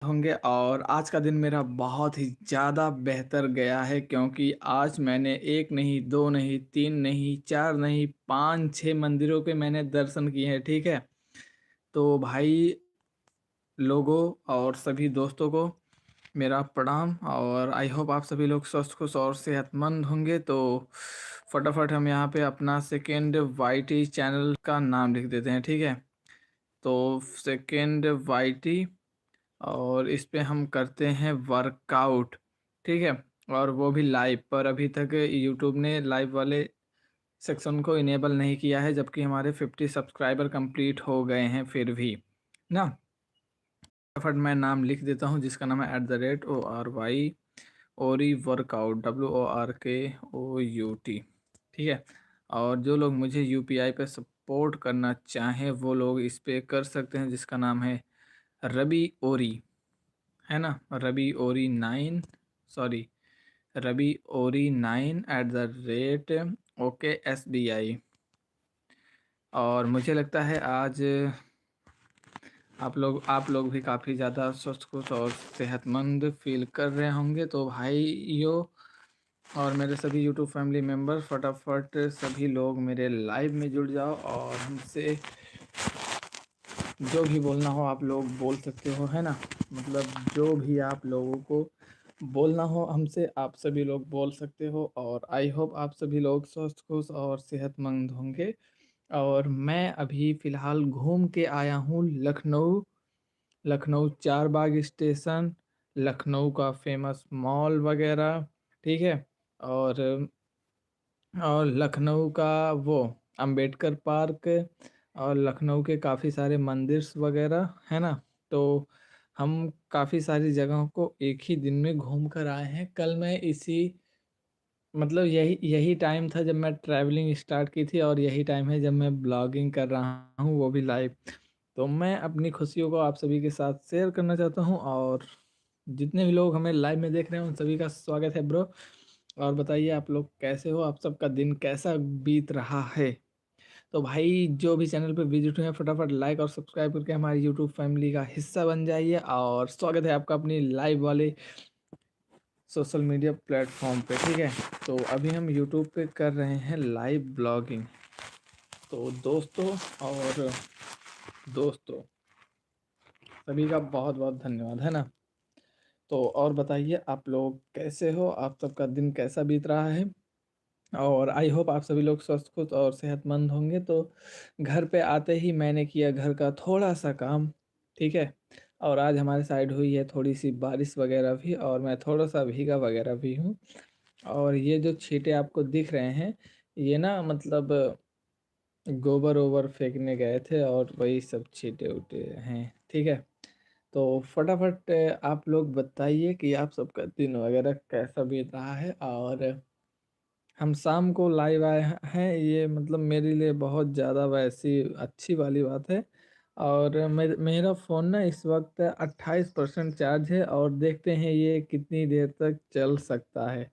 होंगे और आज का दिन मेरा बहुत ही ज़्यादा बेहतर गया है क्योंकि आज मैंने 1 नहीं, 2 नहीं, 3 नहीं, 4 नहीं, 5-6 मंदिरों के मैंने दर्शन किए हैं, ठीक है? तो भाई लोगों और सभी दोस्तों को मेरा प्रणाम और आई होप आप सभी लोग स्वस्थ, खुश और सेहतमंद होंगे। तो फटाफट हम यहाँ पे अपना सेकंड वाईटी चैनल का नाम लिख देते हैं, ठीक है? तो सेकंड वाईटी और इस पे हम करते हैं वर्कआउट, ठीक है? और वो भी लाइव पर अभी तक यूट्यूब ने लाइव वाले सेक्शन को इनेबल नहीं किया है, जबकि हमारे 50 सब्सक्राइबर कंप्लीट हो गए हैं फिर भी ना। फटाफट मैं नाम लिख देता हूँ जिसका नाम है @ORY ओरी वर्कआउट WORKOUT, ठीक है? और जो लोग मुझे यूपीआई पे सपोर्ट करना चाहें वो लोग इस पे कर सकते हैं, जिसका नाम है रवि ओरी, है ना? रवि ओरी 9, सॉरी, रवि ओरी 9 @OKSBI। और मुझे लगता है आज आप लोग भी काफ़ी ज़्यादा स्वस्थ खुश और सेहतमंद फील कर रहे होंगे। तो भाइयों और मेरे सभी यूट्यूब फैमिली मेम्बर, फटाफट सभी लोग मेरे लाइव में जुड़ जाओ और हमसे जो भी बोलना हो आप लोग बोल सकते हो, है ना? मतलब जो भी आप लोगों को बोलना हो हमसे, आप सभी लोग बोल सकते हो। और आई होप आप सभी लोग स्वस्थ खुश और सेहतमंद होंगे। और मैं अभी फ़िलहाल घूम के आया हूँ लखनऊ। लखनऊ चारबाग स्टेशन, लखनऊ का फेमस मॉल वगैरह, ठीक है? और लखनऊ का वो अंबेडकर पार्क और लखनऊ के काफ़ी सारे मंदिर्स वगैरह, है ना? तो हम काफ़ी सारी जगहों को एक ही दिन में घूम कर आए हैं। कल मैं इसी मतलब यही यही टाइम था जब मैं ट्रैवलिंग स्टार्ट की थी और यही टाइम है जब मैं ब्लॉगिंग कर रहा हूँ, वो भी लाइव। तो मैं अपनी खुशियों को आप सभी के साथ शेयर करना चाहता हूँ और जितने भी लोग हमें लाइव में देख रहे हैं उन सभी का स्वागत है ब्रो। और बताइए आप लोग कैसे हो, आप सबका दिन कैसा बीत रहा है? तो भाई जो भी चैनल पे विजिट हुए हैं फटाफट लाइक और सब्सक्राइब करके हमारी यूट्यूब फैमिली का हिस्सा बन जाइए। और स्वागत है आपका अपनी लाइव वाले सोशल मीडिया प्लेटफॉर्म पे, ठीक है? तो अभी हम यूट्यूब पे कर रहे हैं लाइव ब्लॉगिंग। तो दोस्तों सभी का बहुत बहुत धन्यवाद, है ना? तो और बताइए आप लोग कैसे हो, आप सबका दिन कैसा बीत रहा है? और आई होप आप सभी लोग स्वस्थ खुश और सेहतमंद होंगे। तो घर पे आते ही मैंने किया घर का थोड़ा सा काम, ठीक है? और आज हमारे साइड हुई है थोड़ी सी बारिश वगैरह भी और मैं थोड़ा सा भीगा वगैरह भी हूँ। और ये जो छींटे आपको दिख रहे हैं ये ना मतलब गोबर ओबर फेंकने गए थे और वही सब छींटे उटे हैं, ठीक है? तो फटाफट आप लोग बताइए कि आप सबका दिन वगैरह कैसा बीत रहा है। और हम शाम को लाइव आए हैं, ये मतलब मेरे लिए बहुत ज़्यादा वैसी अच्छी वाली बात है। और मेरा फ़ोन ना इस वक्त 28% चार्ज है और देखते हैं ये कितनी देर तक चल सकता है।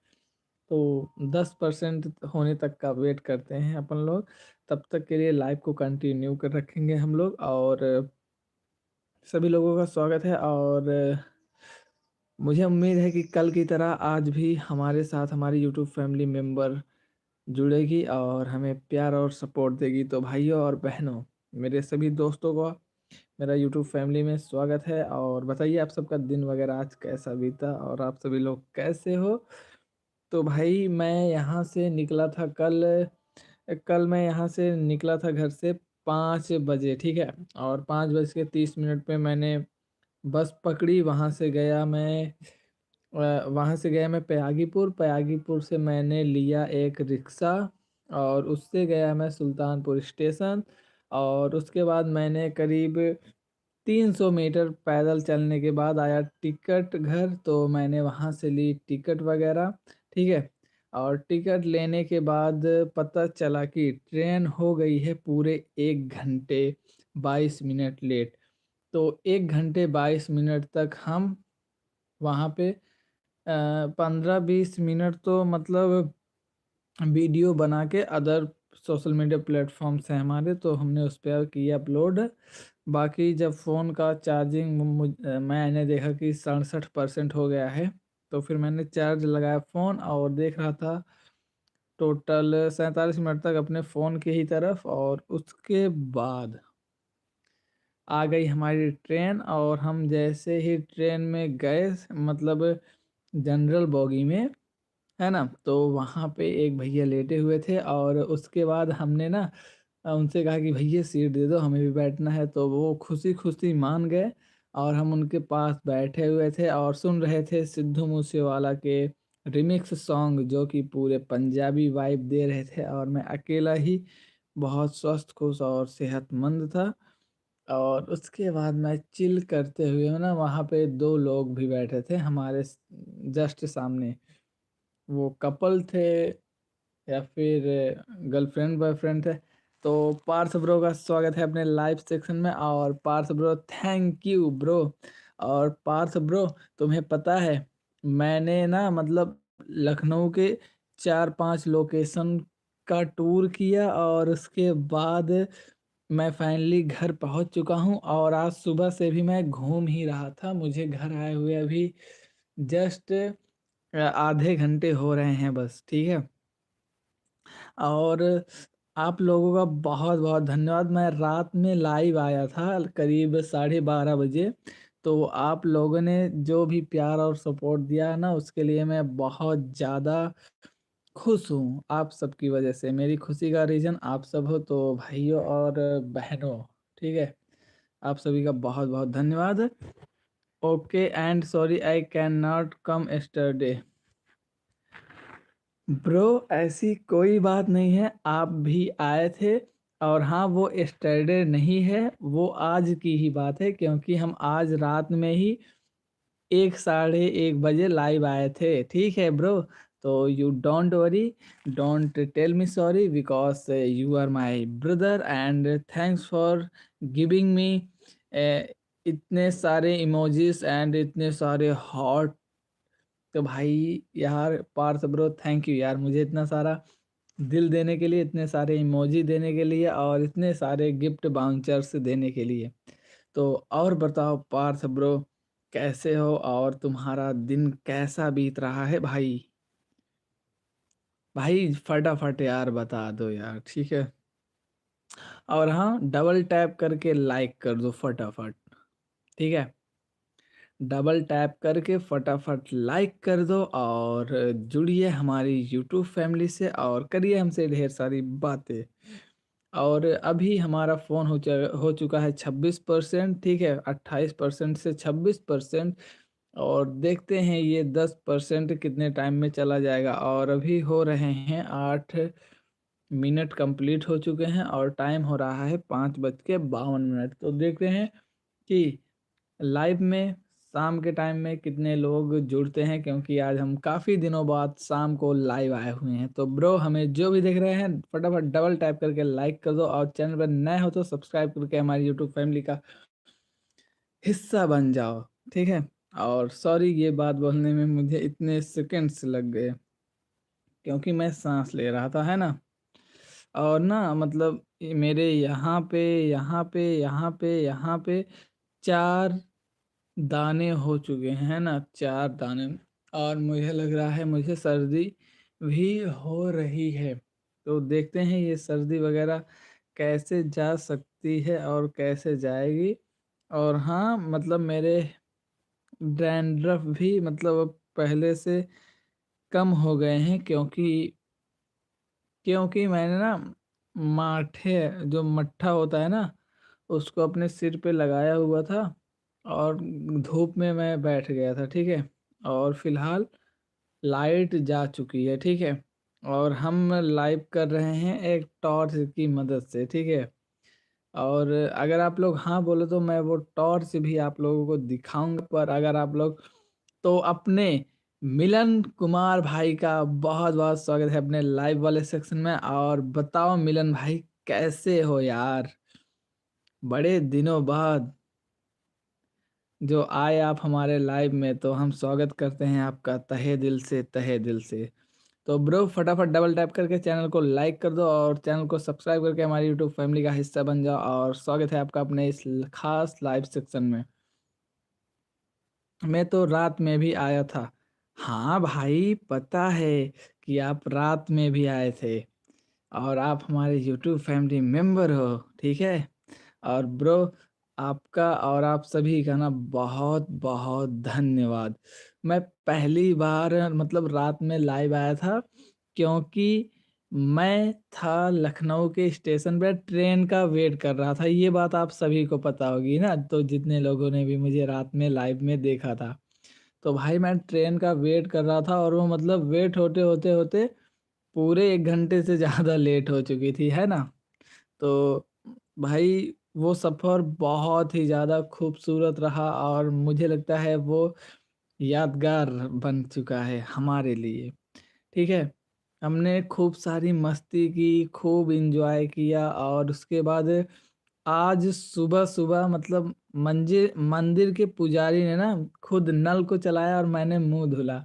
तो 10% होने तक का वेट करते हैं अपन लोग, तब तक के लिए लाइव को कंटिन्यू कर रखेंगे हम लोग। और सभी लोगों का स्वागत है। और मुझे उम्मीद है कि कल की तरह आज भी हमारे साथ हमारी यूट्यूब फैमिली मेम्बर जुड़ेगी और हमें प्यार और सपोर्ट देगी। तो भाइयों और बहनों, मेरे सभी दोस्तों को मेरा यूट्यूब फैमिली में स्वागत है। और बताइए आप सबका दिन वगैरह आज कैसा बीता और आप सभी लोग कैसे हो? तो भाई मैं यहाँ से निकला था कल कल मैं यहाँ से निकला था घर से 5 बजे, ठीक है? और 5:30 पे मैंने बस पकड़ी, वहाँ से गया मैं पयागीपुर, पयागीपुर से मैंने लिया एक रिक्शा और उससे गया मैं सुल्तानपुर स्टेशन। और उसके बाद मैंने करीब 300 मीटर पैदल चलने के बाद आया टिकट घर, तो मैंने वहाँ से ली टिकट वगैरह, ठीक है? और टिकट लेने के बाद पता चला कि ट्रेन हो गई है पूरे 1 घंटे 22 मिनट लेट। तो 1 घंटे 22 मिनट तक हम वहाँ पे 15-20 मिनट तो मतलब वीडियो बना के अदर सोशल मीडिया प्लेटफ़ॉर्म्स हैं हमारे, तो हमने उस पे किया अपलोड। बाकी जब फ़ोन का चार्जिंग मैंने देखा कि 67% हो गया है, तो फिर मैंने चार्ज लगाया फ़ोन और देख रहा था टोटल 47 मिनट तक अपने फ़ोन की ही तरफ, और उसके बाद आ गई हमारी ट्रेन, और हम जैसे ही ट्रेन में गए, मतलब जनरल बोगी में, है ना? तो वहाँ पे एक भैया लेटे हुए थे, और उसके बाद हमने ना उनसे कहा कि भैया सीट दे दो, हमें भी बैठना है। तो वो खुशी-खुशी मान गए, और हम उनके पास बैठे हुए थे और सुन रहे थे सिद्धू मूसेवाला के रिमिक्स सॉन्ग, जो कि पूरे पंजाबी वाइब दे रहे थे, और मैं अकेला ही बहुत स्वस्थ, खुश और सेहतमंद था। और उसके बाद मैं चिल करते हुए ना, वहाँ पे 2 लोग भी बैठे थे हमारे जस्ट सामने। वो कपल थे या फिर गर्लफ्रेंड बॉयफ्रेंड थे। तो पार्थ ब्रो का स्वागत है अपने लाइव सेक्शन में, और Parth bro thank you bro. और पार्थ ब्रो, तुम्हें पता है, मैंने ना मतलब लखनऊ के 4-5 लोकेशन का टूर किया, और उसके बाद मैं फाइनली घर पहुंच चुका हूं, और आज सुबह से भी मैं घूम ही रहा था। मुझे घर आए हुए अभी जस्ट आधे घंटे हो रहे हैं बस, ठीक है? और आप लोगों का बहुत-बहुत धन्यवाद। मैं रात में लाइव आया था करीब 12:30 बजे, तो आप लोगों ने जो भी प्यार और सपोर्ट दिया है ना, उसके लिए मैं बहुत ज़्यादा खुश हूँ, आप सबकी वजह से। मेरी खुशी का रीज़न आप सब हो, तो भाइयों और बहनों, ठीक है? आप सभी का बहुत-बहुत धन्यवाद। Okay and sorry I can not come yesterday. Bro ऐसी कोई बात नहीं है, आप भी आए थे, और हाँ, वो यस्टरडे नहीं है, वो आज की ही बात है, क्योंकि हम आज रात में ही 1 साढ़े 1 बजे लाइव आए थे, ठीक है ब्रो? तो you don't worry, don't tell me sorry, because you are my brother, and thanks for giving me इतने सारे इमोजीज़ एंड इतने सारे हार्ट। तो भाई यार पार्थ ब्रो, थैंक यू यार, मुझे इतना सारा दिल देने के लिए, इतने सारे इमोजी देने के लिए, और इतने सारे गिफ्ट बाउचर्स देने के लिए। तो और बताओ पार्थ ब्रो, कैसे हो और तुम्हारा दिन कैसा बीत रहा है भाई? भाई फटाफट यार बता दो यार, ठीक है? और हाँ, डबल टैप करके लाइक कर दो फटाफट, ठीक है? डबल टैप करके फटाफट लाइक कर दो, और जुड़िए हमारी यूट्यूब फैमिली से, और करिए हमसे ढेर सारी बातें। और अभी हमारा फ़ोन हो चुका है 26%, ठीक है? 28% से 26%, और देखते हैं ये 10% कितने टाइम में चला जाएगा। और अभी हो रहे हैं 8 मिनट कंप्लीट हो चुके हैं, और टाइम हो रहा है 5:52। तो देखते हैं कि लाइव में शाम के टाइम में कितने लोग जुड़ते हैं, क्योंकि आज हम काफ़ी दिनों बाद शाम को लाइव आए हुए हैं। तो ब्रो, हमें जो भी देख रहे हैं फटाफट डबल टैप करके लाइक कर दो, और चैनल पर नए हो तो सब्सक्राइब करके हमारी यूट्यूब फैमिली का हिस्सा बन जाओ, ठीक है? और सॉरी ये बात बोलने में मुझे इतने सेकंड्स लग गए, क्योंकि मैं सांस ले रहा था, है ना? और ना मतलब मेरे यहाँ पे 4 दाने हो चुके हैं, है ना? 4 दाने, और मुझे लग रहा है मुझे सर्दी भी हो रही है। तो देखते हैं ये सर्दी वग़ैरह कैसे जा सकती है और कैसे जाएगी। और हाँ, मतलब मेरे डैंड्रफ भी मतलब अब पहले से कम हो गए हैं, क्योंकि मैंने ना माठे, जो मट्ठा होता है ना, उसको अपने सिर पे लगाया हुआ था, और धूप में मैं बैठ गया था, ठीक है? और फ़िलहाल लाइट जा चुकी है, ठीक है? और हम लाइव कर रहे हैं एक टॉर्च की मदद से, ठीक है? और अगर आप लोग हाँ बोले तो मैं वो टॉर्च भी आप लोगों को दिखाऊँगा, पर अगर आप लोग तो अपने मिलन कुमार भाई का बहुत-बहुत स्वागत है अपने लाइव वाले सेक्शन में। और बताओ मिलन भाई, कैसे हो यार? बड़े दिनों बाद जो आए आप हमारे लाइव में, तो हम स्वागत करते हैं आपका तहे दिल से, तहे दिल से। तो ब्रो फटाफट डबल टैप करके चैनल को लाइक कर दो और चैनल को सब्सक्राइब करके हमारी यूट्यूब फैमिली का हिस्सा बन जाओ। और स्वागत है आपका अपने इस खास लाइव सेक्शन में। मैं तो रात में भी आया था। हाँ भाई, पता है कि आप रात में भी आए थे और आप हमारे यूट्यूब फैमिली मेंबर हो, ठीक है। और ब्रो, आपका और आप सभी का ना बहुत बहुत धन्यवाद। मैं पहली बार मतलब रात में लाइव आया था, क्योंकि मैं था लखनऊ के स्टेशन पे, ट्रेन का वेट कर रहा था। ये बात आप सभी को पता होगी ना, तो जितने लोगों ने भी मुझे रात में लाइव में देखा था। तो भाई मैं ट्रेन का वेट कर रहा था और वो मतलब वेट होते होते होते पूरे 1 घंटे से ज़्यादा लेट हो चुकी थी, है ना? तो भाई वो सफ़र बहुत ही ज़्यादा खूबसूरत रहा और मुझे लगता है वो यादगार बन चुका है हमारे लिए, ठीक है? हमने खूब सारी मस्ती की, खूब एन्जॉय किया और उसके बाद आज सुबह-सुबह मतलब मंदिर के पुजारी ने ना खुद नल को चलाया और मैंने मुँह धुला।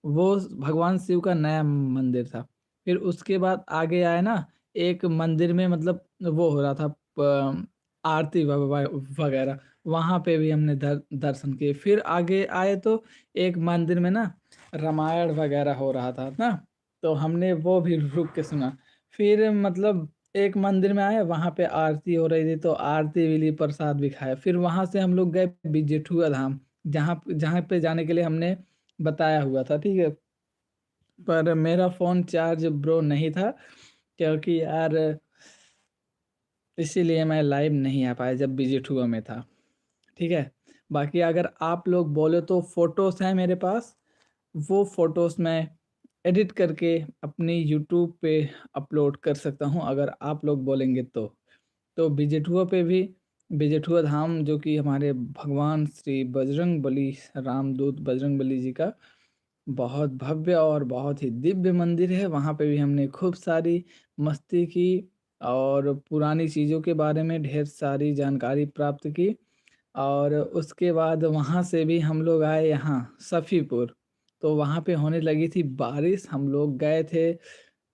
वो भगवान शिव का नया मंदिर था। फिर उसके बाद आगे आए ना, एक मंदिर में मतलब वो हो रहा था आरती वगैरह, वहाँ पे भी हमने दर्शन किए। फिर आगे आए तो एक मंदिर में ना रामायण वगैरह हो रहा था ना, तो हमने वो भी रुक के सुना। फिर मतलब एक मंदिर में आए, वहाँ पे आरती हो रही थी तो आरती भी ली, प्रसाद भी खाया। फिर वहाँ से हम लोग गए जेठुआ धाम, जहाँ जहाँ पे जाने के लिए हमने बताया हुआ था, ठीक है। पर मेरा फ़ोन चार्ज ब्रो नहीं था, क्योंकि यार इसीलिए मैं लाइव नहीं आ पाया जब जेठुआ में था, ठीक है। बाकी अगर आप लोग बोले तो फ़ोटोज़ हैं मेरे पास, वो फ़ोटोज़ मैं एडिट करके अपनी यूट्यूब पे अपलोड कर सकता हूँ अगर आप लोग बोलेंगे तो। तो बिजेठुआ पे भी, बिजेठुआ धाम जो कि हमारे भगवान श्री बजरंगबली, रामदूत बजरंगबली जी का बहुत भव्य और बहुत ही दिव्य मंदिर है। वहाँ पे भी हमने खूब सारी मस्ती की और पुरानी चीज़ों के बारे में ढेर सारी जानकारी प्राप्त की। और उसके बाद वहाँ से भी हम लोग आए यहाँ सफ़ीपुर, तो वहाँ पे होने लगी थी बारिश। हम लोग गए थे,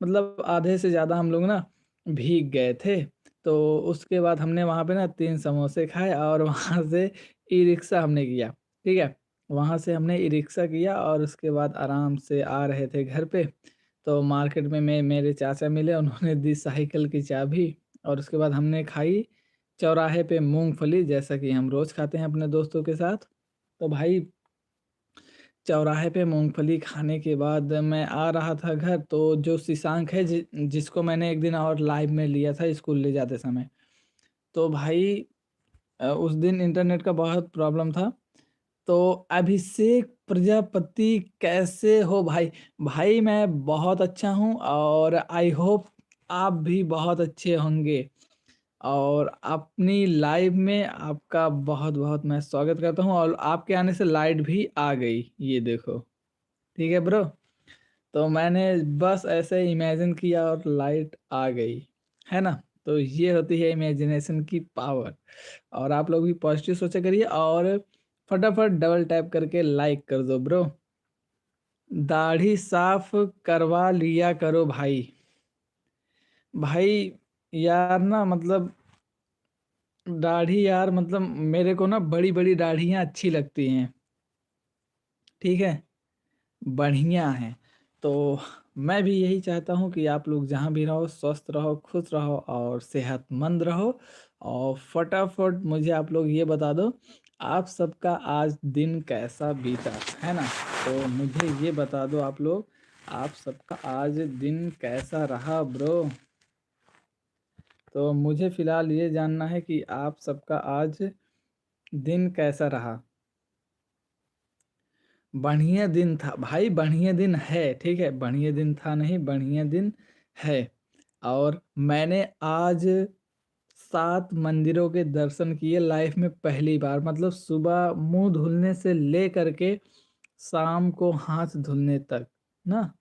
मतलब आधे से ज़्यादा हम लोग ना भीग गए थे। तो उसके बाद हमने वहाँ पे ना 3 समोसे खाए और वहाँ से ई-रिक्शा हमने किया, ठीक है? वहाँ से हमने ई-रिक्शा किया और उसके बाद आराम से आ रहे थे घर पे, तो मार्केट में मेरे चाचा मिले, उन्होंने दी साइकिल की चाबी और उसके बाद हमने खाई चौराहे पे मूँगफली, जैसा कि हम रोज़ खाते हैं अपने दोस्तों के साथ। तो भाई चौराहे पे मूँगफली खाने के बाद मैं आ रहा था घर, तो जो शशांक है जिसको मैंने एक दिन और लाइव में लिया था स्कूल ले जाते समय, तो भाई उस दिन इंटरनेट का बहुत प्रॉब्लम था। तो अभिषेक प्रजापति कैसे हो भाई? भाई मैं बहुत अच्छा हूँ और आई होप आप भी बहुत अच्छे होंगे। और अपनी लाइव में आपका बहुत-बहुत मैं स्वागत करता हूँ और आपके आने से लाइट भी आ गई, ये देखो। ठीक है ब्रो? तो मैंने बस ऐसे इमेजिन किया और लाइट आ गई, है ना? तो ये होती है इमेजिनेशन की पावर। और आप लोग भी पॉजिटिव सोचा करिए और फटाफट डबल टैप करके लाइक कर दो ब्रो। दाढ़ी साफ करवा लिया करो भाई। भाई यार ना मतलब दाढ़ी यार मतलब मेरे को ना बड़ी-बड़ी दाढ़ियाँ अच्छी लगती हैं, ठीक है? बढ़िया हैं। तो मैं भी यही चाहता हूँ कि आप लोग जहाँ भी रहो स्वस्थ रहो, खुश रहो और सेहतमंद रहो। और फटाफट मुझे आप लोग ये बता दो, आप सबका आज दिन कैसा बीता, है ना? तो मुझे ये बता दो आप लोग, आप सबका आज दिन कैसा रहा ब्रो? तो मुझे फ़िलहाल ये जानना है कि आप सबका आज दिन कैसा रहा? बढ़िया दिन था भाई, बढ़िया दिन है, ठीक है? बढ़िया दिन था नहीं, बढ़िया दिन है। और मैंने आज 7 मंदिरों के दर्शन किए लाइफ में पहली बार, मतलब सुबह मुँह धुलने से लेकर के शाम को हाथ धुलने तक ना,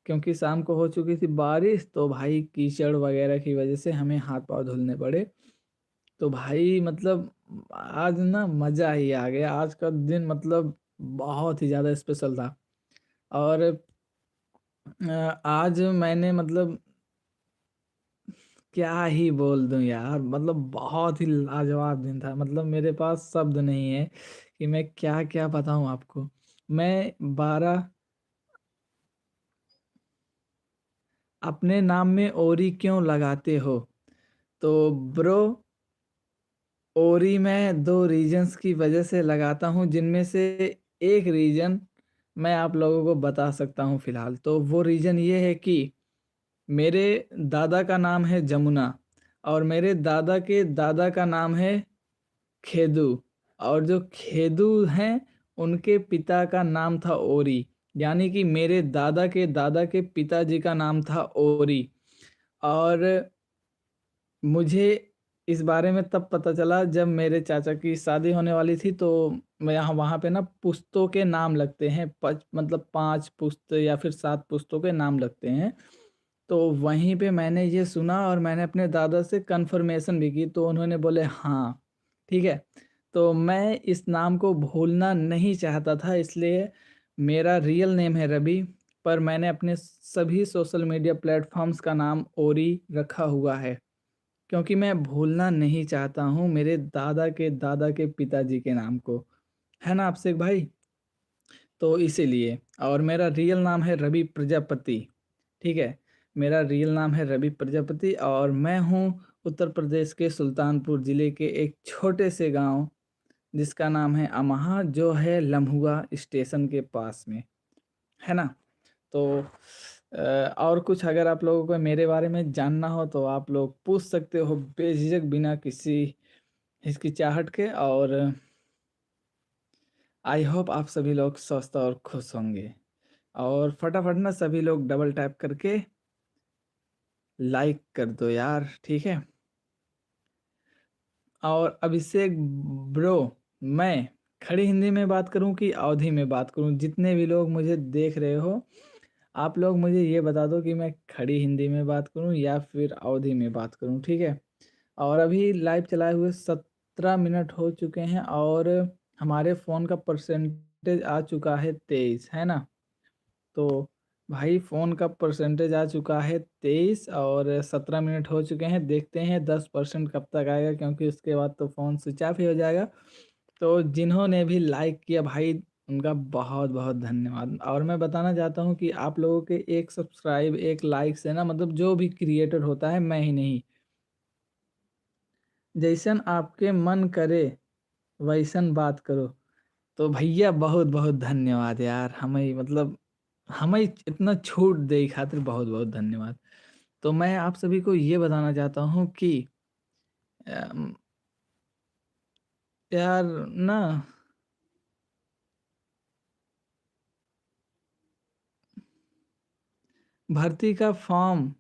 क्योंकि शाम को हो चुकी थी बारिश, तो भाई कीचड़ वगैरह की वजह से हमें हाथ-पाँव धुलने पड़े। तो भाई मतलब आज ना मज़ा ही आ गया। आज का दिन मतलब बहुत ही ज़्यादा स्पेशल था। और आज मैंने मतलब क्या ही बोल दूँ यार, मतलब बहुत ही लाजवाब दिन था। मतलब मेरे पास शब्द नहीं है कि मैं क्या-क्या बताऊँ आपको। मैं 12 अपने नाम में ओरी क्यों लगाते हो? तो ब्रो, ओरी मैं 2 रीज़न्स की वज़ह से लगाता हूँ, जिनमें से एक रीज़न मैं आप लोगों को बता सकता हूँ फ़िलहाल। तो वो रीज़न ये है कि मेरे दादा का नाम है जमुना और मेरे दादा के दादा का नाम है खेदू, और जो खेदू हैं, उनके पिता का नाम था ओरी। यानी कि मेरे दादा के पिताजी का नाम था ओरी। और मुझे इस बारे में तब पता चला जब मेरे चाचा की शादी होने वाली थी, तो मैं यहाँ वहाँ पे ना पुश्तों के नाम लगते हैं, मतलब 5 पुश्त या फिर 7 पुश्तों के नाम लगते हैं। तो वहीं पे मैंने ये सुना और मैंने अपने दादा से कन्फर्मेशन भी की, तो उन्होंने बोले हाँ, ठीक है। तो मैं इस नाम को भूलना नहीं चाहता था, इसलिए मेरा रियल नेम है रवि, पर मैंने अपने सभी सोशल मीडिया प्लेटफ़ॉर्म्स का नाम ओरी रखा हुआ है। क्योंकि मैं भूलना नहीं चाहता हूँ मेरे दादा के पिताजी के नाम को। है ना अभिषेक भाई? तो इसीलिए, और मेरा रियल नाम है रवि प्रजापति, ठीक है? मेरा रियल नाम है रवि प्रजापति और मैं हूँ उत्तर प्रदेश के सुल्तानपुर ज़िले के एक छोटे से गाँव जिसका नाम है अमहा, जो है लम्हुआ स्टेशन के पास में, है ना? तो और कुछ अगर आप लोगों को मेरे बारे में जानना हो तो आप लोग पूछ सकते हो बेझिझक, बिना किसी हिचकिचाहट के। और आई होप आप सभी लोग स्वस्थ और खुश होंगे। और फटाफट ना सभी लोग डबल टैप करके लाइक कर दो यार, ठीक है? और अभिषेक ब्रो, मैं खड़ी हिंदी में बात करूं कि अवधी में बात करूं? जितने भी लोग मुझे देख रहे हो, आप लोग मुझे ये बता दो कि मैं खड़ी हिंदी में बात करूं या फिर अवधी में बात करूं, ठीक है? और अभी लाइव चलाए हुए 17 मिनट हो चुके हैं और हमारे फ़ोन का परसेंटेज आ चुका है 23, है ना? तो भाई फ़ोन का परसेंटेज आ चुका है 23 और 17 मिनट हो चुके हैं। देखते हैं 10% कब तक आएगा, क्योंकि उसके बाद तो फ़ोन स्विच ऑफ ही हो जाएगा। तो जिन्होंने भी लाइक किया भाई, उनका बहुत-बहुत धन्यवाद। और मैं बताना चाहता हूँ कि आप लोगों के एक सब्सक्राइब, एक लाइक से ना, मतलब जो भी क्रिएटर होता है, मैं ही नहीं, जैसन आपके मन करे वैसन बात करो। तो भैया बहुत-बहुत धन्यवाद यार, हमें मतलब हमें इतना छूट देई खातिर बहुत-बहुत धन्यवाद। तो मैं आप सभी को ये बताना चाहता हूँ कि अम, यार ना, भर्ती का फॉर्म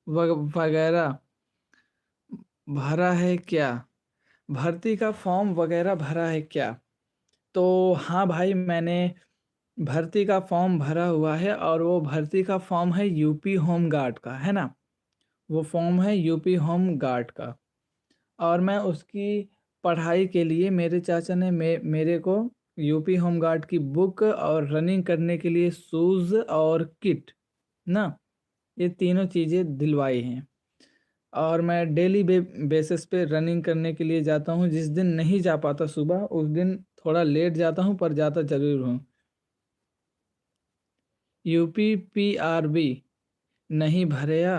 वगैरह भरा है क्या? भर्ती का फॉर्म वगैरह भरा है क्या? तो हाँ भाई, मैंने भर्ती का फॉर्म भरा हुआ है और वो भर्ती का फॉर्म है यूपी होम गार्ड का, है ना? वो फॉर्म है यूपी होम गार्ड का। और मैं उसकी पढ़ाई के लिए मेरे चाचा ने मेरे को यूपी होम गार्ड की बुक और रनिंग करने के लिए शूज़ और किट ना, ये तीनों चीज़ें दिलवाई हैं। और मैं डेली बेसिस पे रनिंग करने के लिए जाता हूँ। जिस दिन नहीं जा पाता सुबह, उस दिन थोड़ा लेट जाता हूँ, पर जाता ज़रूर हूँ। यूपी पीआरबी नहीं भरेया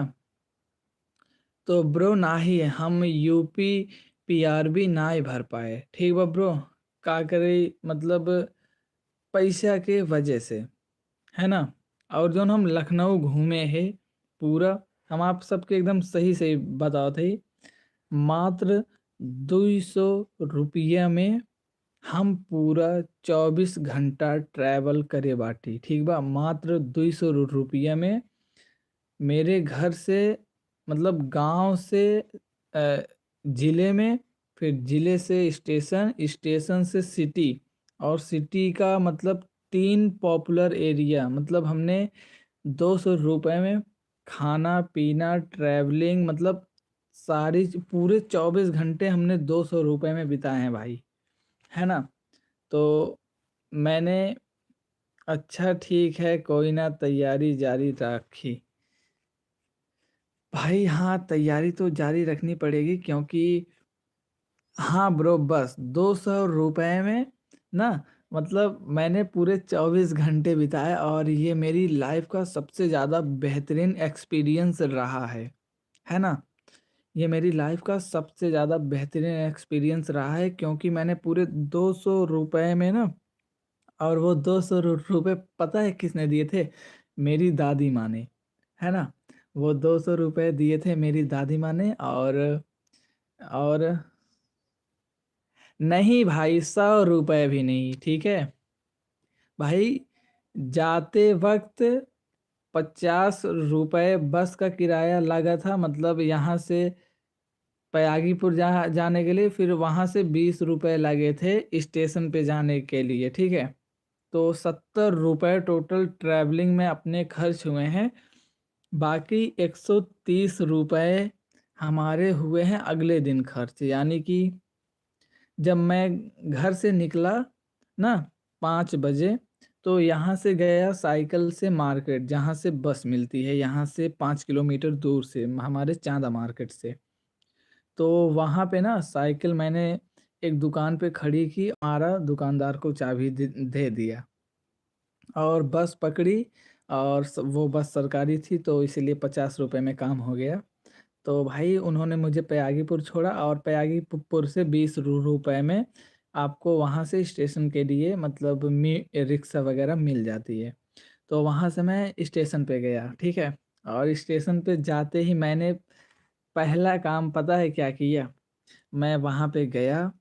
तो ब्रो, ना ही हम यूपी पीआरबी ना ही भर पाए, ठीक बा ब्रो? का करे, मतलब पैसा के वजह से, है ना? और जो हम लखनऊ घूमे हैं पूरा, हम आप सबके एकदम सही सही बताओ थे, मात्र 200 रुपया में हम पूरा 24 घंटा ट्रैवल करे बाटी, ठीक बा? मात्र 200 रुपया में मेरे घर से, मतलब गांव से ज़िले में, फिर ज़िले से स्टेशन, स्टेशन से सिटी, और सिटी का मतलब 3 पॉपुलर एरिया, मतलब हमने 200 रुपये में खाना पीना ट्रैवलिंग, मतलब सारी पूरे 24 घंटे हमने 200 रुपये में बिताए हैं भाई, है ना? तो मैंने अच्छा ठीक है, कोई ना, तैयारी जारी रखी। भाई हाँ, तैयारी तो जारी रखनी पड़ेगी क्योंकि हाँ ब्रो, बस 200 रुपए में ना, मतलब मैंने पूरे 24 घंटे बिताए और ये मेरी लाइफ का सबसे ज़्यादा बेहतरीन एक्सपीरियंस रहा है ना? ये मेरी लाइफ का सबसे ज़्यादा बेहतरीन एक्सपीरियंस रहा है क्योंकि मैंने पूरे 200 रुपए में ना, और वो 200 रुपए पता है किसने दिए थे? मेरी दादी माँ ने, है ना? वो 200 रुपए दिए थे मेरी दादी माँ ने। और नहीं भाई, 100 रुपए भी नहीं, ठीक है? भाई जाते वक़्त 50 रुपए बस का किराया लगा था, मतलब यहाँ से पयागीपुर जाने के लिए, फिर वहाँ से 20 रुपए लगे थे स्टेशन पे जाने के लिए, ठीक है? तो 70 रुपए टोटल ट्रैवलिंग में अपने खर्च हुए हैं। बाकी 130 रुपए हमारे हुए हैं अगले दिन खर्च, यानी कि जब मैं घर से निकला ना 5 बजे, तो यहाँ से गया साइकिल से मार्केट, जहाँ से बस मिलती है, यहाँ से 5 किलोमीटर दूर से, हमारे चांदा मार्केट से। तो वहाँ पे ना साइकिल मैंने एक दुकान पे खड़ी की, मारा, दुकानदार को चाबी दे दिया और बस पकड़ी। और वो बस सरकारी थी तो इसीलिए 50 रुपए में काम हो गया। तो भाई उन्होंने मुझे पयागीपुर छोड़ा और पयागीपुर से 20 रुपए में आपको वहाँ से स्टेशन के लिए, मतलब रिक्शा वगैरह मिल जाती है। तो वहाँ से मैं स्टेशन पे गया, ठीक है? और स्टेशन पे जाते ही मैंने पहला काम पता है क्या किया? मैं वहाँ पे गया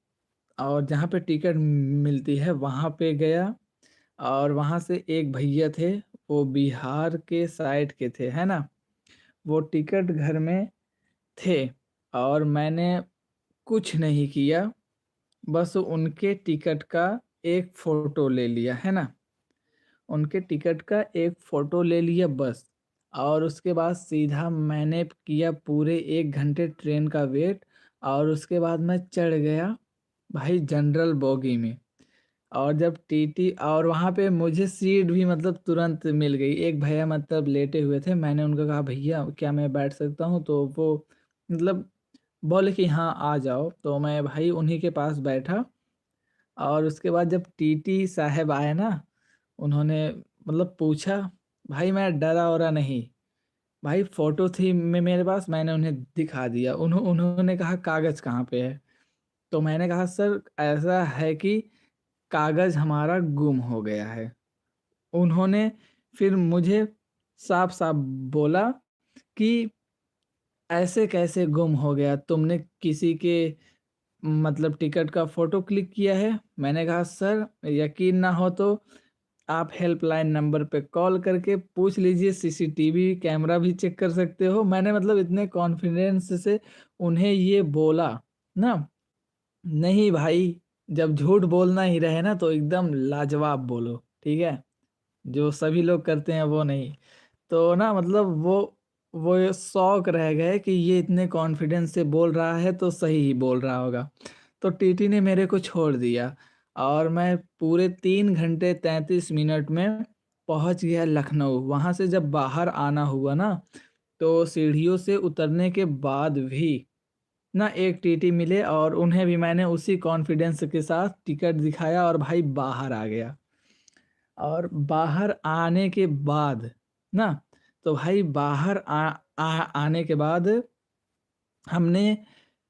और जहाँ पे टिकट मिलती है वहाँ पे गया, और वहाँ से एक भैया थे, वो बिहार के साइड के थे, है ना? वो टिकट घर में थे और मैंने कुछ नहीं किया, बस उनके टिकट का एक फ़ोटो ले लिया, है ना? उनके टिकट का एक फ़ोटो ले लिया बस। और उसके बाद सीधा मैंने किया पूरे 1 घंटे ट्रेन का वेट, और उसके बाद मैं चढ़ गया भाई जनरल बोगी में। और जब टीटी, और वहाँ पे मुझे सीट भी मतलब तुरंत मिल गई। एक भैया मतलब लेटे हुए थे, मैंने उनको कहा भैया क्या मैं बैठ सकता हूँ? तो वो मतलब बोले कि हाँ आ जाओ। तो मैं भाई उन्हीं के पास बैठा, और उसके बाद जब टीटी साहब आए ना, उन्होंने मतलब पूछा, भाई मैं डरा-वरा नहीं। भाई फ़ोटो थी मेरे पास, मैंने उन्हें दिखा दिया। उन्होंने कहा कागज़ कहाँ पे है? तो मैंने कहा सर ऐसा है कि कागज़ हमारा गुम हो गया है। उन्होंने फिर मुझे साफ-साफ बोला कि ऐसे कैसे गुम हो गया? तुमने किसी के मतलब टिकट का फ़ोटो क्लिक किया है? मैंने कहा सर यकीन ना हो तो आप हेल्पलाइन नंबर पे कॉल करके पूछ लीजिए, सीसीटीवी कैमरा भी चेक कर सकते हो। मैंने मतलब इतने कॉन्फिडेंस से उन्हें ये बोला ना। नहीं भाई, जब झूठ बोलना ही रहे ना तो एकदम लाजवाब बोलो, ठीक है? जो सभी लोग करते हैं वो नहीं। तो ना मतलब वो ये शॉक रह गए कि ये इतने कॉन्फिडेंस से बोल रहा है तो सही ही बोल रहा होगा। तो टीटी ने मेरे को छोड़ दिया और मैं पूरे 3 घंटे 33 मिनट में पहुँच गया लखनऊ। वहाँ से जब बाहर आना हुआ ना, तो सीढ़ियों से उतरने के बाद भी ना एक टीटी मिले, और उन्हें भी मैंने उसी कॉन्फिडेंस के साथ टिकट दिखाया और भाई बाहर आ गया। और बाहर आने के बाद ना, तो भाई बाहर आने के बाद हमने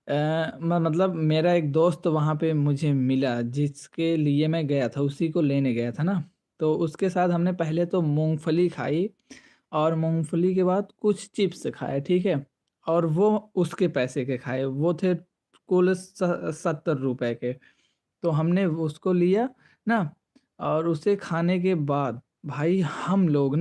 मतलब मेरा एक दोस्त वहाँ पे मुझे मिला जिसके लिए मैं गया था, उसी को लेने गया था ना। तो उसके साथ हमने पहले तो मूँगफली खाई, और मूँगफली के बाद कुछ चिप्स खाए, ठीक है? और वो उसके पैसे के खाए, वो थे कुल 70 रुपए के। तो हमने उसको लिया ना, और उसे खाने के बाद भाई हम लोग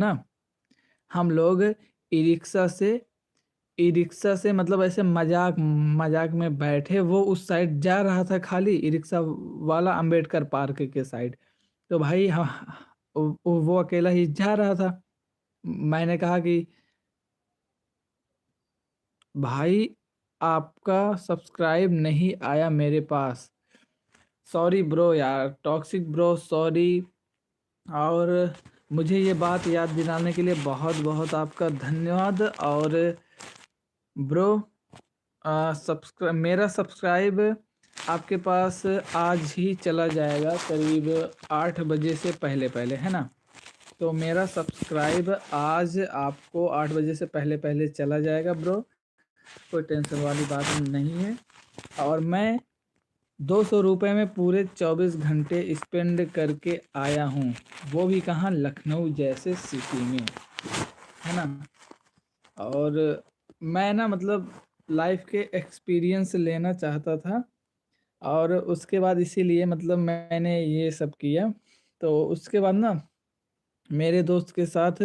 ई-रिक्शा से मतलब ऐसे मज़ाक मज़ाक में बैठे, वो उस साइड जा रहा था खाली ई-रिक्शा वाला अंबेडकर पार्क के साइड। तो भाई वो अकेला ही जा रहा था। मैंने कहा कि भाई आपका सब्सक्राइब नहीं आया मेरे पास। सॉरी ब्रो यार, टॉक्सिक ब्रो सॉरी। और मुझे ये बात याद दिलाने के लिए बहुत-बहुत आपका धन्यवाद। और ब्रो मेरा सब्सक्राइब आपके पास आज ही चला जाएगा करीब 8 बजे से पहले-पहले, है ना? तो मेरा सब्सक्राइब आज आपको 8 बजे से पहले-पहले चला जाएगा ब्रो, कोई टेंशन वाली बात नहीं है। और मैं 200 रुपये में पूरे 24 घंटे स्पेंड करके आया हूँ, वो भी कहाँ, लखनऊ जैसे सिटी में, है ना? और मैं ना मतलब लाइफ के एक्सपीरियंस लेना चाहता था, और उसके बाद इसीलिए मतलब मैंने ये सब किया। तो उसके बाद ना मेरे दोस्त के साथ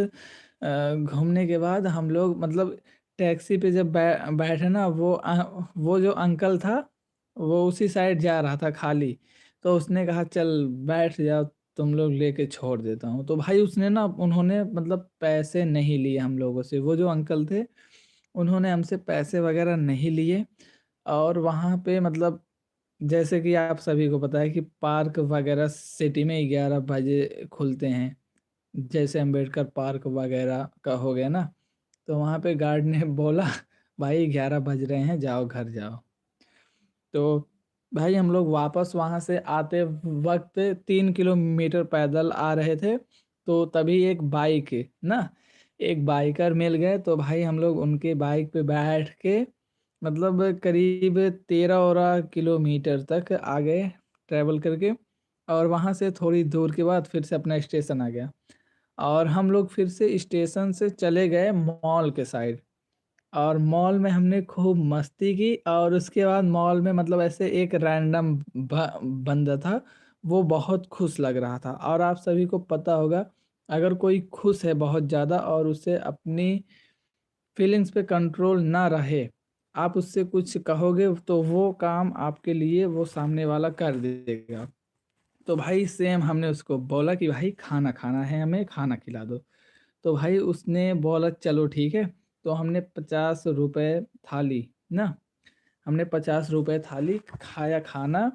घूमने के बाद हम लोग मतलब टैक्सी पे जब बैठे ना, वो जो अंकल था वो उसी साइड जा रहा था खाली। तो उसने कहा चल बैठ जाओ, तुम लोग लेके छोड़ देता हूँ। तो भाई उसने ना उन्होंने मतलब पैसे नहीं लिए हम लोगों से, वो जो अंकल थे उन्होंने हमसे पैसे वगैरह नहीं लिए। और वहाँ पे मतलब जैसे कि आप सभी को पता है कि पार्क वगैरह सिटी में 11 बजे खुलते हैं, जैसे अम्बेडकर पार्क वगैरह का हो गया ना। तो वहाँ पे गार्ड ने बोला भाई 11 बज रहे हैं, जाओ घर जाओ। तो भाई हम लोग वापस वहाँ से आते वक्त 3 किलोमीटर पैदल आ रहे थे, तो तभी एक बाइक ना, एक बाइकर मिल गए। तो भाई हम लोग उनके बाइक पे बैठ के मतलब करीब 13-14 किलोमीटर तक आ गए ट्रैवल करके। और वहाँ से थोड़ी दूर के बाद फिर से अपना स्टेशन आ गया, और हम लोग फिर से स्टेशन से चले गए मॉल के साइड। और मॉल में हमने खूब मस्ती की, और उसके बाद मॉल में मतलब ऐसे एक रैंडम बंदा था, वो बहुत खुश लग रहा था। और आप सभी को पता होगा, अगर कोई खुश है बहुत ज़्यादा और उसे अपनी फीलिंग्स पे कंट्रोल ना रहे, आप उससे कुछ कहोगे तो वो काम आपके लिए वो सामने वाला कर देगा। तो भाई सेम हमने उसको बोला कि भाई खाना खाना है, हमें खाना खिला दो। तो भाई उसने बोला चलो ठीक है। तो हमने 50 रुपये थाली ना, हमने 50 रुपये थाली खाया खाना।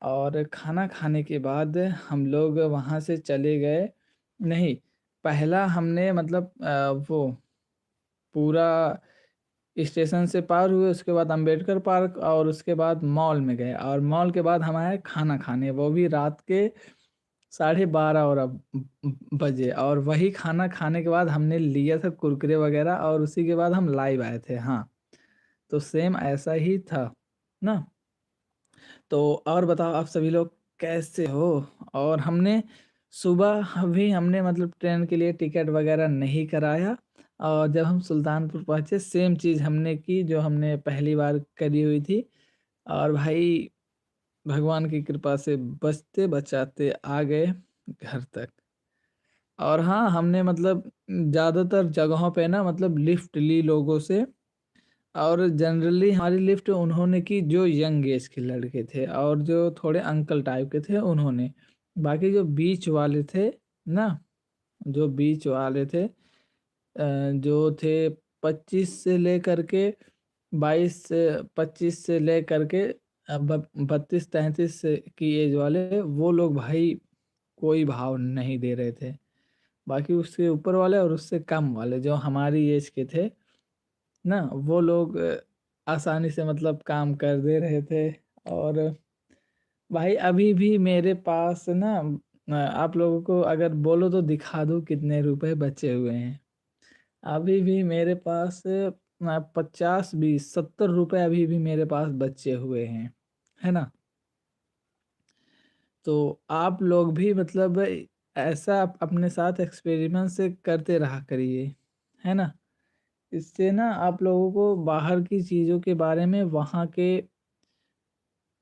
और खाना खाने के बाद हम लोग वहाँ से चले गए। नहीं, पहला हमने मतलब वो पूरा स्टेशन से पार हुए, उसके बाद अंबेडकर पार्क, और उसके बाद मॉल में गए। और मॉल के बाद हम आए खाना खाने, वो भी रात के 12:30 और अब बजे। और वही खाना खाने के बाद हमने लिया था कुरकुरे वगैरह, और उसी के बाद हम लाइव आए थे। हाँ, तो सेम ऐसा ही था ना। तो और बताओ आप सभी लोग कैसे हो? और हमने सुबह भी हमने मतलब ट्रेन के लिए टिकट वगैरह नहीं कराया, और जब हम सुल्तानपुर पहुँचे सेम चीज़ हमने की जो हमने पहली बार करी हुई थी। और भाई भगवान की कृपा से बचते बचाते आ गए घर तक। और हाँ, हमने मतलब ज़्यादातर जगहों पे ना मतलब लिफ्ट ली लोगों से। और जनरली हमारी लिफ्ट उन्होंने की जो यंग एज के लड़के थे, और जो थोड़े अंकल टाइप के थे उन्होंने। बाकी जो बीच वाले थे ना, जो बीच वाले थे जो थे 25 से लेकर के 22 से 25 से लेकर के 32-33 की एज वाले, वो लोग भाई कोई भाव नहीं दे रहे थे। बाकी उसके ऊपर वाले और उससे कम वाले जो हमारी एज के थे ना, वो लोग आसानी से मतलब काम कर दे रहे थे। और भाई अभी भी मेरे पास ना आप लोगों को अगर बोलो तो दिखा दूँ कितने रुपए बचे हुए हैं। अभी भी मेरे पास 50, 20, 70 रुपए अभी भी मेरे पास बचे हुए हैं, है ना? तो आप लोग भी मतलब ऐसा अपने साथ एक्सपेरिमेंट से करते रहा करिए, है ना? इससे ना आप लोगों को बाहर की चीज़ों के बारे में,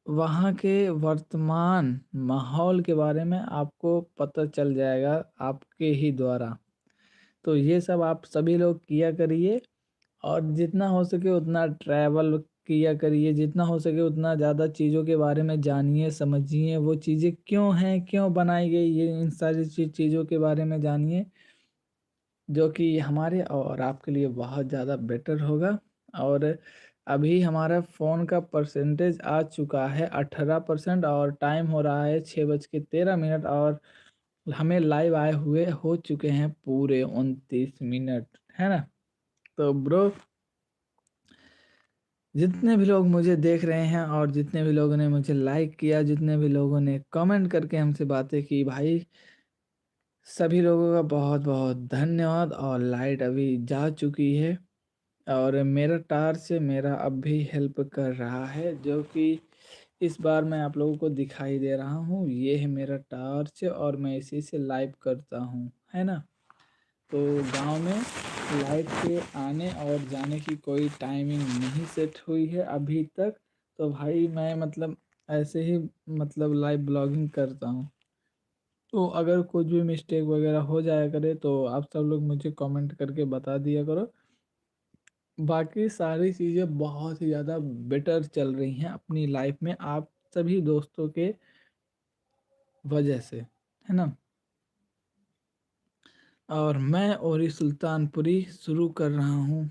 वहाँ के वर्तमान माहौल के बारे में आपको पता चल जाएगा आपके ही द्वारा। तो ये सब आप सभी लोग किया करिए, और जितना हो सके उतना ट्रैवल किया करिए, जितना हो सके उतना ज़्यादा चीज़ों के बारे में जानिए, समझिए, वो चीज़ें क्यों हैं, क्यों बनाई गई, ये इन सारी चीज़ों के बारे में जानिए, जो कि हमारे और आपके लिए बहुत ज़्यादा बेटर होगा। और अभी हमारा फ़ोन का परसेंटेज आ चुका है 18%, और टाइम हो रहा है 6:13 और हमें लाइव आए हुए हो चुके हैं पूरे 29 मिनट, है ना? तो ब्रो, जितने भी लोग मुझे देख रहे हैं और जितने भी लोगों ने मुझे लाइक किया, जितने भी लोगों ने कमेंट करके हमसे बातें की भाई, सभी लोगों का बहुत-बहुत धन्यवाद। और लाइट अभी जा चुकी है और मेरा टार्च मेरा अब भी हेल्प कर रहा है, जो कि इस बार मैं आप लोगों को दिखाई दे रहा हूँ। ये है मेरा टार्च और मैं इसी से लाइव करता हूँ, है ना? तो गांव में लाइट के आने और जाने की कोई टाइमिंग नहीं सेट हुई है अभी तक। तो भाई मैं मतलब ऐसे ही मतलब लाइव ब्लॉगिंग करता हूँ। तो अगर कुछ भी मिस्टेक वगैरह हो जाया करे तो आप सब लोग मुझे कमेंट करके बता दिया करो। बाकी सारी चीज़ें बहुत ही ज़्यादा बेटर चल रही हैं अपनी लाइफ में, आप सभी दोस्तों के वजह से, है ना? और मैं और सुल्तानपुरी शुरू कर रहा हूँ,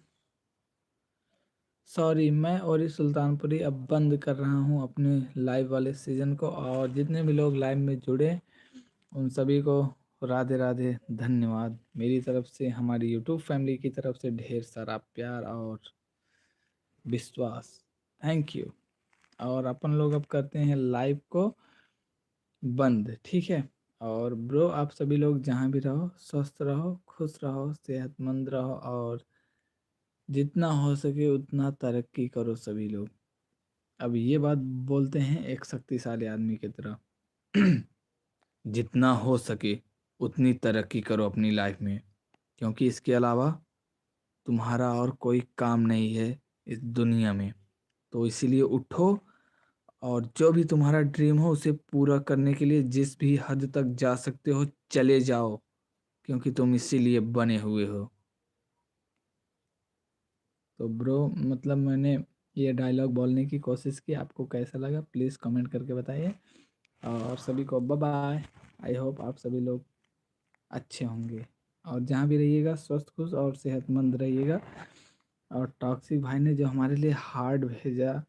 सॉरी, मैं और सुल्तानपुरी अब बंद कर रहा हूँ अपने लाइव वाले सीज़न को। और जितने भी लोग लाइव में जुड़े उन सभी को राधे राधे, धन्यवाद। मेरी तरफ से, हमारी यूट्यूब फैमिली की तरफ से ढेर सारा प्यार और विश्वास, थैंक यू। और अपन लोग अब करते हैं लाइव को बंद, ठीक है? और ब्रो, आप सभी लोग जहाँ भी रहो स्वस्थ रहो, खुश रहो, सेहतमंद रहो और जितना हो सके उतना तरक्की करो सभी लोग। अब ये बात बोलते हैं एक शक्तिशाली आदमी की तरह। जितना हो सके उतनी तरक्की करो अपनी लाइफ में, क्योंकि इसके अलावा तुम्हारा और कोई काम नहीं है इस दुनिया में। तो इसीलिए उठो और जो भी तुम्हारा ड्रीम हो उसे पूरा करने के लिए जिस भी हद तक जा सकते हो चले जाओ, क्योंकि तुम इसीलिए बने हुए हो। तो ब्रो, मतलब मैंने ये डायलॉग बोलने की कोशिश की, आपको कैसा लगा प्लीज़ कमेंट करके बताइए। और सभी को बाय बाय। आई होप आप सभी लोग अच्छे होंगे और जहाँ भी रहिएगा स्वस्थ, खुश और सेहतमंद रहिएगा। और टॉक्सिक भाई ने जो हमारे लिए हार्ट भेजा,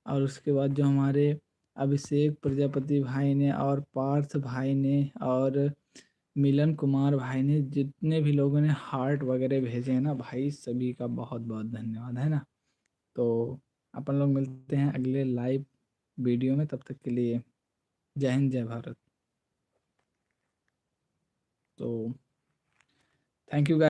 और उसके बाद जो हमारे अभिषेक प्रजापति भाई ने और पार्थ भाई ने और मिलन कुमार भाई ने, जितने भी लोगों ने हार्ट वगैरह भेजे हैं ना भाई, सभी का बहुत बहुत धन्यवाद, है ना? तो अपन लोग मिलते हैं अगले लाइव वीडियो में, तब तक के लिए जय हिंद, जय भारत। तो थैंक यू।